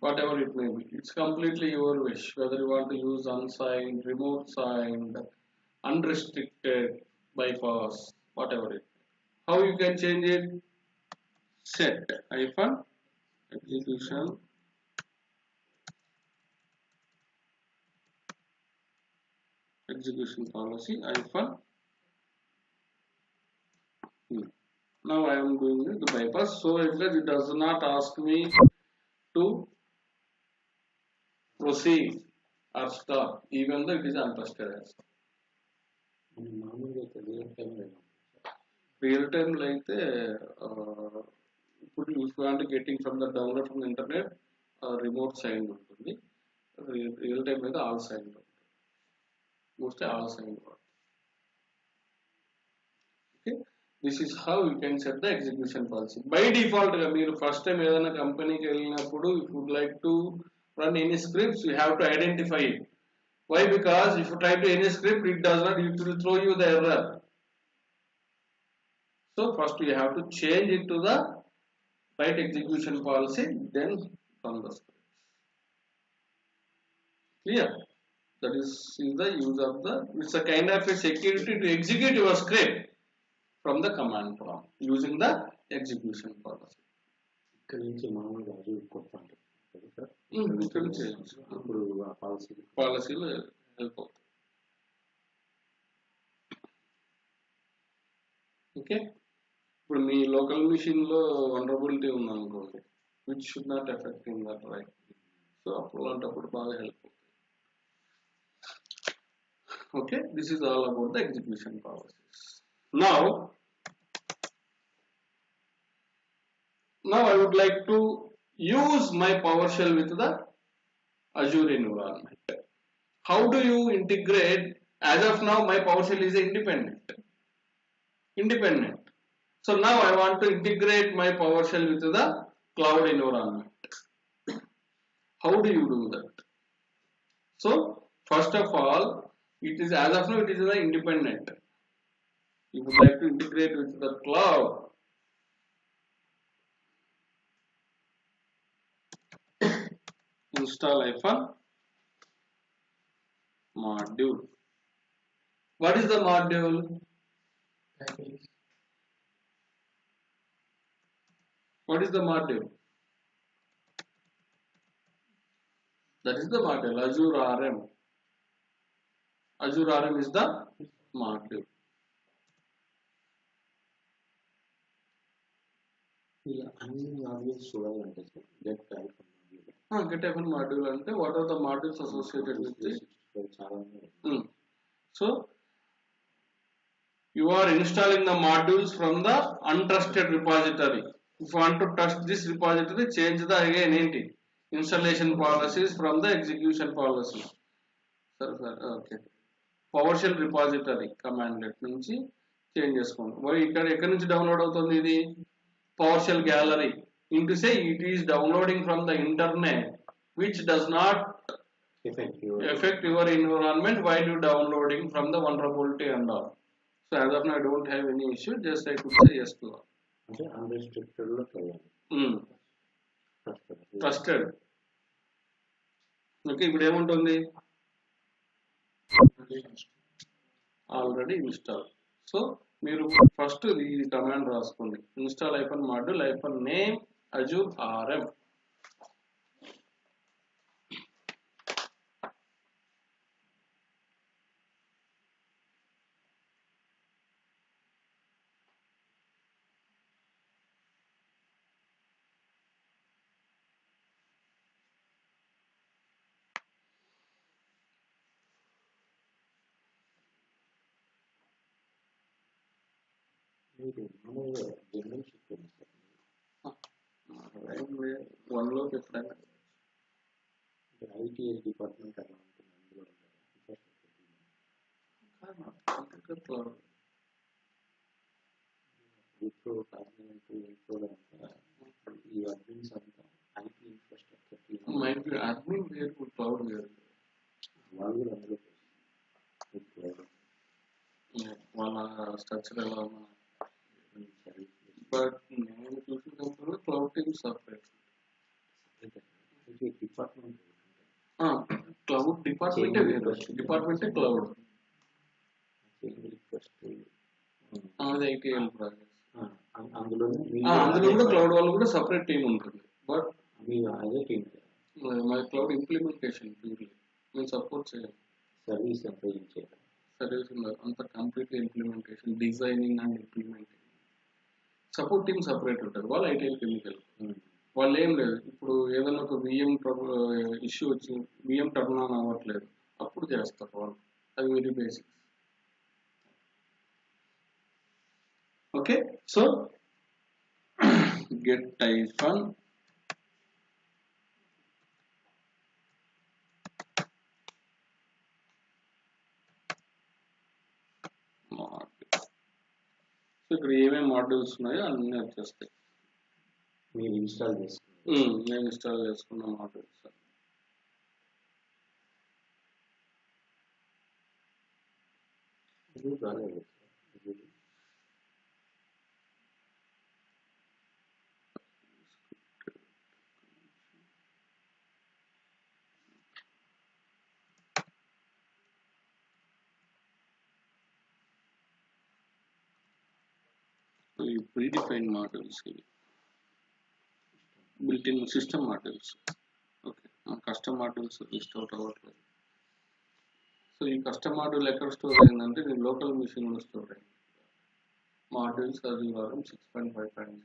whatever it may be. It's completely your wish whether you want to use unsigned, remote signed, unrestricted, bypass, whatever it. How you can change it? Set hyphen execution policy hyphen. Now I am doing the bypass, so it does not ask me to proceed or stop even though it is untrusted as. Real time అయితే ఇప్పుడు if you want to getting from the download from the internet remote signed ఉంటుంది, real time అయితే all signed ఉంటుంది, mostly all signed. Okay, this is how you can set the execution policy. By default గా మీరు first time ఏదైనా కంపెనీకి వెళ్ళినప్పుడు if you would like to run any scripts you have to identify it. Why? Because if you type any script it does not, it will throw you the error. So first you have to change it to the right execution policy, then run the script. Clear? That is the use of the, it's a kind of a security to execute your script from the command prompt using the execution policy. ఇక్కడ నుంచి మామూలుగా అది కొట్టాలి sir. ఇక్కడ చేయొచ్చు. ఇప్పుడు ఆ పాలసీలో హెల్ప్ అవుతుంది. ఓకే, ఇప్పుడు మీ లోకల్ మిషన్ లో వనరబిలిటీ ఉందనుకోండి, which should not effect in that right. So అప్పుడు అలాంటప్పుడు బాగా హెల్ప్ అవుతుంది. Okay, this is all about the execution policies. Now I would like to use my PowerShell with the Azure environment. How do you integrate? As of now my PowerShell is independent. So now I want to integrate my PowerShell with the cloud environment. How do you do that? So first of all, it is, as of now it is independent. You would like to integrate with the cloud. Install hyphen module. What is the module? What is the module? That is the module, Azure RM. Azure RM is the module. అన్ని modules చూడాలంటే get hyphen module అంటే what are the modules associated with this? చాలా. So you are installing the modules from the untrusted repository. If you want to trust this repository, change the again installation policies from the execution policy. Okay, PowerShell repository command నుంచి change చేసుకోండి. ఇక్కడ ఎక్కడి నుంచి download అవుతుంది? ఇది PowerShell gallery. into say it is downloading from the internet, which does not affect your environment while you downloading from the vulnerability and all. So as of now, I don't have any issue. Just I could say yes to all. అంటే unrestricted లో చేయాలి. Trusted. Okay, ఇప్పుడు ఏముంటుంది? Already install. So మీరు first ఈ command రాసుకోండి. Install hyphen module hyphen name Azure RM. మీరు మామూలుగా జనరల్ షిఫ్ట్ ఉంది సార్, వన్లోకి ఎప్పుడైనా ఐటీఎస్ డిపార్ట్మెంట్ అలా ఉంటుంది, అందులో విప్రో కాగ్నిజెంట్ విప్రో అంతా ఈ అడ్మిన్స్ అంతా IT infrastructure might be admin వేరు, క్లౌడ్ వేరు. వాళ్ళు కూడా అందులో వాళ్ళ స్ట్రక్చర్ ఎలా ఉన్నా. బట్ నేను చూసిన కంపెనీలో cloud team separate. Department cloud డిపార్ట్మెంటే వేరు, డిపార్ట్మెంటే క్లౌడ్. అది ఐటీఎల్ ప్రాజెక్ట్. అందులో కూడా క్లౌడ్ వాళ్ళు కూడా సపరేట్ టీమ్ ఉంటుంది. బట్ అదే team my cloud implementation purely మేము సపోర్ట్ చేయాలి. సర్వీస్ ఎంత చేయాలి, సర్వీస్ అంత complete implementation, designing and implementation. Support team separate ఉంటుంది. వాళ్ళు ఐటీఎల్ కెమికల్. వాళ్ళు ఏం లేదు, ఇప్పుడు ఏదైనా ఒక విఎం ఇష్యూ వచ్చి విఎం టర్న్ ఆన్ అవ్వట్లేదు, అప్పుడు చేస్తారు వాళ్ళు. అది very basics. Okay, so get hyphen so ఇక్కడ ఏమేమి మాడ్యూల్స్ ఉన్నాయో అన్నీ వచ్చేస్తాయి. మీరు ఇన్స్టాల్ చేసుకున్నారు. నేను ఇన్స్టాల్ చేసుకున్న మాడ్యూల్స్. రాలేదు ఈ predefined modules, built in system modules. Okay, custom modules list out అవ్వట్లేదు. సో ఈ కస్టమ్ మాడ్యూల్ ఎక్కడ స్టోర్ అయిందంటే నేను లోకల్ మిషన్లో స్టోర్ అయింది. మాడ్యూల్స్ అది వారం 6.5.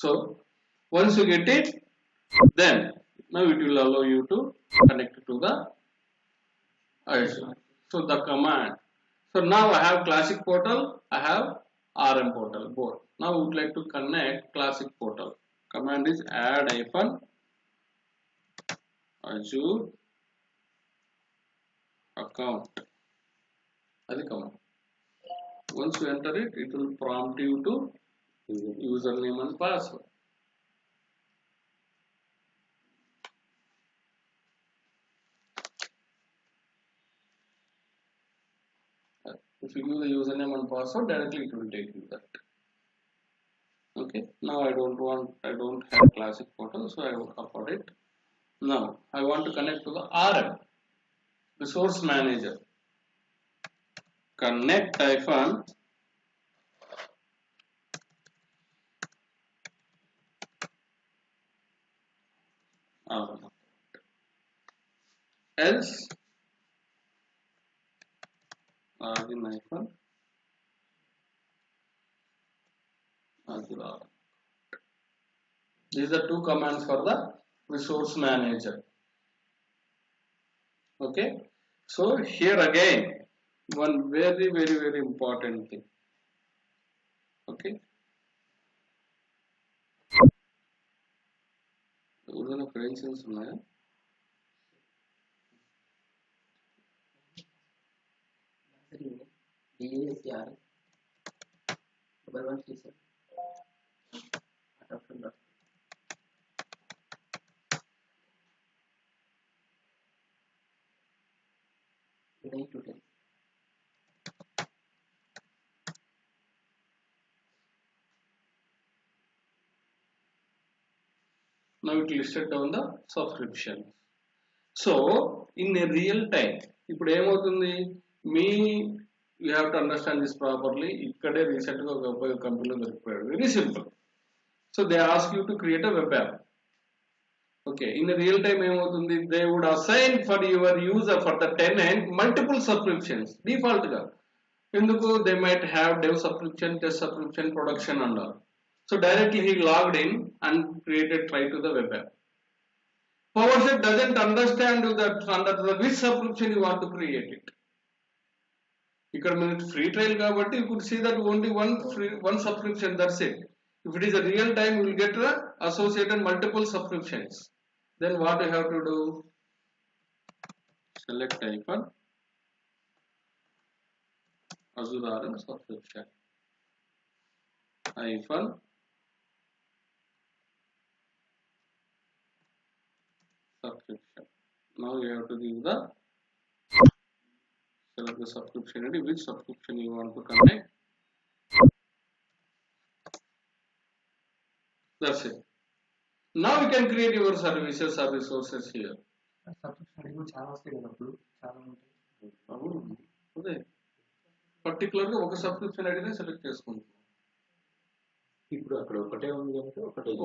So once you get it, then now it will allow you to connect to the Azure. So the command. So now I have classic portal, I have RM portal both. Now we would like to connect classic portal. Command is add hyphen Azure account. That's the command. Once you enter it, it will prompt you to username and password. If you give the username and password, directly it will take you that. Okay, now I don't have classic portal, so I will upload it. Now I want to connect to the RM, resource manager. Connect hyphen else login hyphen Azure. These are two commands for the resource manager. Okay, so here again one very important thing. Okay, ఏదైనా credentials ఉన్నాయా? 8 to 10. Now it listed down the subscriptions. So in a real time, ఇప్పుడు ఏమవుతుంది మీ you have to understand this properly. ఇక్కడే recent గా ఒక కంపెనీలో దొరికిపోయాడు. Very simple. So they ask you to create a web app. Okay, in real time ఏమవుతుంది, they would assign for your user for the tenant multiple subscriptions default గా. ఎందుకు, they might have dev subscription, test subscription, production అన్నారు. So directly he logged in and created try to the web app. PowerShell doesn't understand that under the which subscription you want to create it. Here free trial kabatti you could see that only one subscription, that's it. If it is a real time, you will get the associated multiple subscriptions. Then what you have to do? Select hyphen Azure RM subscription hyphen subscription. Now you have to give the select the subscription ID, which subscription you want to connect. That's it. Now you can create your services or resources here. Subscription కూడా చాలా వస్తాయి కదా, అప్పుడు చాలా ఉంటాయి. అదే particular గా ఒక సబ్స్క్రిప్షన్ ఐడినే సెలెక్ట్ చేసుకుంటున్నాం. ఇప్పుడు అక్కడ ఒకటే ఉంది కనుక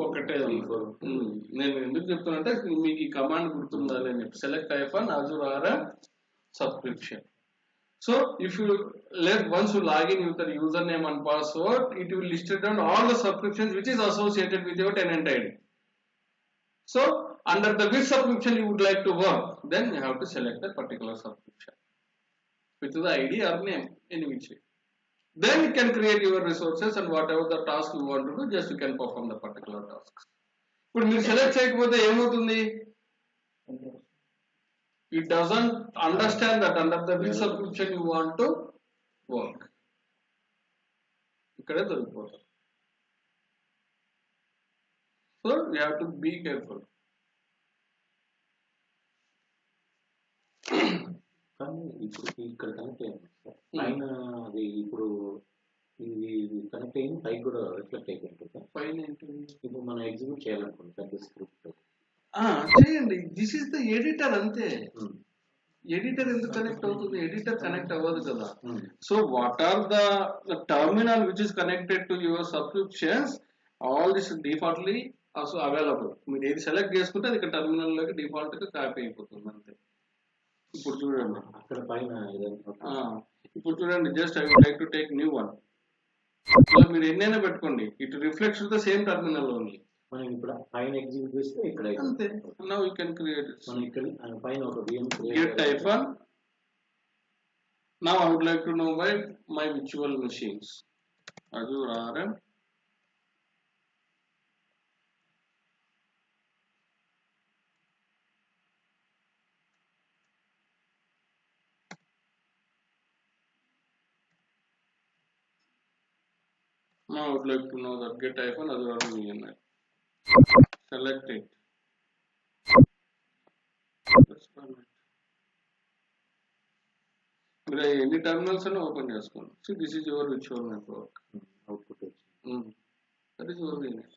ఒకటే నేను ఎందుకు చెప్తున్నా అంటే మీకు ఈ కమాండ్ గుర్తుండాలి అని చెప్పి. Select hyphen Azure RM subscription. So if you once you log in with the username and password, it will list down all the subscriptions which is associated with your tenant ID. So under the which subscription you would like to work, then you have to select that particular subscription with the ID or name in which way. Then you can create your resources and whatever the task you want to do, just you can perform the particular tasks. But మీరు select చేయకపోతే ఏమవుతుంది, it doesn't understand that under the which subscription you want to work. ఇక్కడే దొరికిపోతారు. So you have to be careful. కానీ ఇప్పుడు ఇక్కడ connect అయ్యింది sir పైన. అది ఇప్పుడు ఇది కనెక్ట్ అయ్యింది పైకి కూడా రిఫ్లెక్ట్ అయిపోయింది. పైన ఇప్పుడు మనం ఎగ్జిక్యూట్ చేయాలనుకోండి పెద్ద స్క్రిప్ట్ చేయండి. దిస్ ఇస్ ద ఎడిటర్ అంతే. ఎడిటర్ ఎందుకు కనెక్ట్ అవుతుంది, ఎడిటర్ కనెక్ట్ అవ్వదు కదా. So what are the terminal which is connected to your subscriptions, all this defaultly also available. మీరు ఏది సెలెక్ట్ చేసుకుంటే అది ఇక్కడ టర్మినల్ లోకి డిఫాల్ట్ గా కాపీ అయిపోతుంది అంతే. ఇప్పుడు చూడండి అక్కడ పైన ఇప్పుడు చూడండి, just I would like to take new one. ఇలా మీరు ఎన్నైనా పెట్టుకోండి, it reflects the same terminal only. మనం ఇప్పుడు పైన ఎగ్జిక్యూట్ చేస్తే ఇక్కడ అంతే. నౌ యూ కెన్ క్రియేట్ మనం ఇక్కడ పైన ఒక get hyphen. Now I would like to know by my virtual machines Azure RM Now I would like to know that get hyphen Azure RM VNI. Select it. మీరు ఎన్ని terminals అని open చేసుకోండి. So this is your virtual network. Output that is your VNet.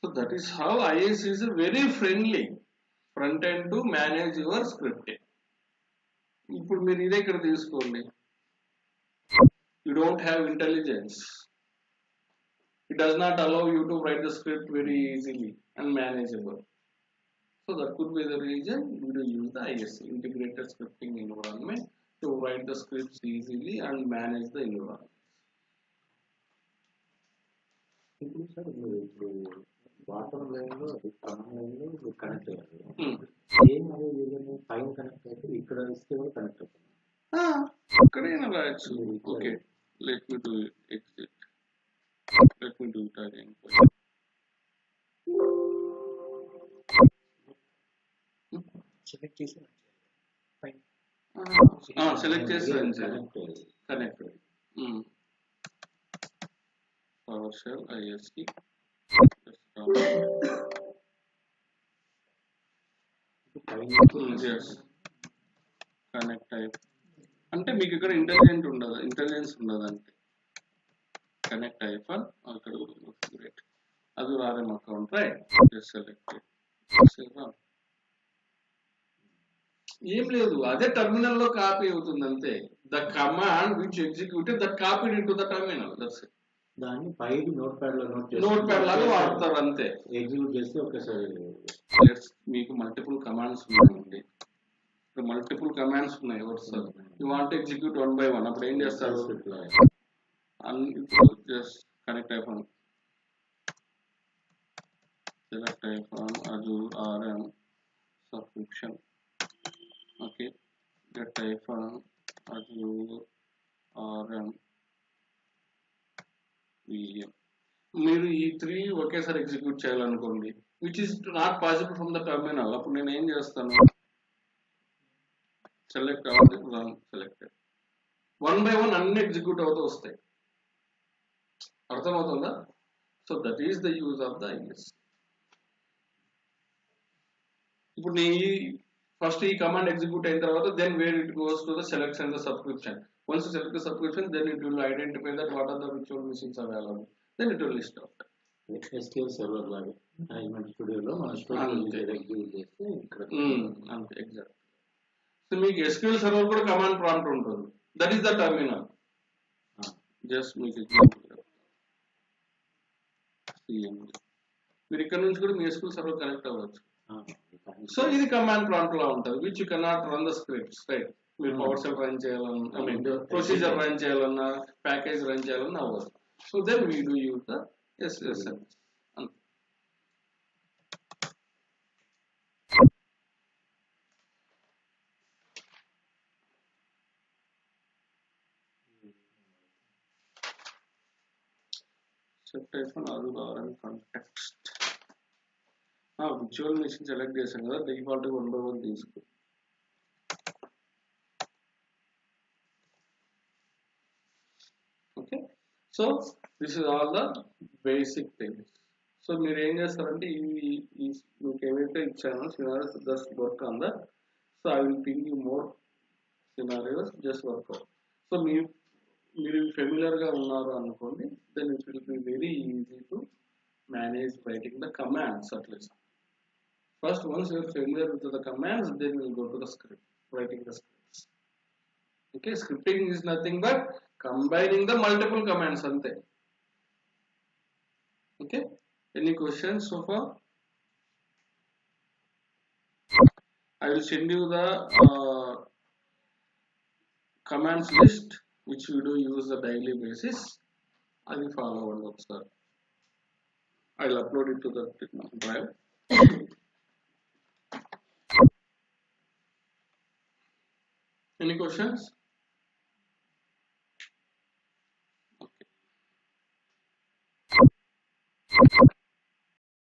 So that is how IIS is a very friendly front end to manage your scripting. ఇప్పుడు మీరు ఇదే ఇక్కడ తీసుకోండి. You don't have intelligence. It does not allow you to write the script very easily and manageable. So that could be the reason you will use the ISC, integrated scripting environment, to write the scripts easily and manage the environment. ఇప్పుడు sir మీరు ఇప్పుడు water line లో command line లో connect అయ్యారు. Same అదే విధంగా పైన connect అయితే ఇక్కడ ఇస్తే కూడా కనెక్ట్ అవుతుంది. ఇక్కడైనా రాయొచ్చు. Okay, let me do it. Exit. Let me do it again. Select చేసి సెలెక్ట్ చేసి connect. PowerShell ISC. yes connect type అంటే మీకు ఇక్కడ ఇంటెలిజెన్స్ ఉండదు అంటే connect hyphen అక్కడ great అది RM account right just select it ఏం లేదు అదే టెర్మినల్ లో కాపీ అవుతుంది అంతే the command which executed that copied into the terminal that's it దాన్ని పైకి నోట్ ప్యాడ్ లో నోట్ ప్యాడ్ లాగా వాడతారు అంతే ఎగ్జిక్యూట్ చేస్తే ఒకేసారి మీకు మల్టిపుల్ కమాండ్స్ ఉన్నాయండి మల్టిపుల్ కమాండ్స్ ఉన్నాయి sir you want execute 1 by 1 అప్పుడు ఏం చేస్తారు just connect iPhone select iPhone Azure RM subscription okay get iPhone Azure RM VM మీరు ఈ 3 ఒకేసారి ఎగ్జిక్యూట్ చేయాలనుకోండి which is not possible from the terminal అప్పుడు నేను ఏం చేస్తాను సెలెక్ట్ అవ్వదు రన్ సెలెక్టెడ్ 1 by 1 అన్ని ఎగ్జిక్యూట్ అవుతూ వస్తాయి అర్థమవుతుందా so that is the use of the IS ఇప్పుడు నీ ఫస్ట్ ఈ కమాండ్ ఎగ్జిక్యూట్ అయిన తర్వాత then where it goes to the selection the subscription once select the subscription then it will identify that what are the virtual machines available then it will list out SQL server లాగా management స్టూడియోలో మన studio execute చేస్తే ఇక్కడ అంతే exact so మీకు SQL server కూడా command prompt ఉంటుంది that is the terminal just మీకు ఎగ్జాంపుల్ మీరు ఇక్కడ నుంచి కూడా మీ SQL సర్వర్ కనెక్ట్ అవ్వచ్చు సో ఇది కమాండ్ ప్రాంప్ట్ లా ఉంటుంది which you cannot run the scripts right మీరు పవర్ షెల్ రన్ చేయాలన్నా ఐ మీన్ ప్రొసీజర్ రన్ చేయాలన్నా ప్యాకేజ్ రన్ చేయాలన్నా అవ్వదు so then we do use the SSL set iPhone Azure RM context virtual machine select చేశాం కదా default 1 by 1 తీసుకో okay so this is all the basic things so మీరు ఏం చేస్తారంటే మీకు ఏవైతే ఇచ్చానో scenarios just work on that so I will ping you more scenarios just work out so మీరు ఫెమిలియర్ గా ఉన్నారు అనుకోండి then it will be very easy to manage writing the commands at least. First, once you are familiar with the commands, then we will go to the script, writing the scripts. Okay, scripting is nothing but combining the multiple commands. Ante. Okay, any questions so far? I will send you the commands list which we do use the daily basis. I will follow one up, sir. I'll upload it to the drive. Any questions? Okay.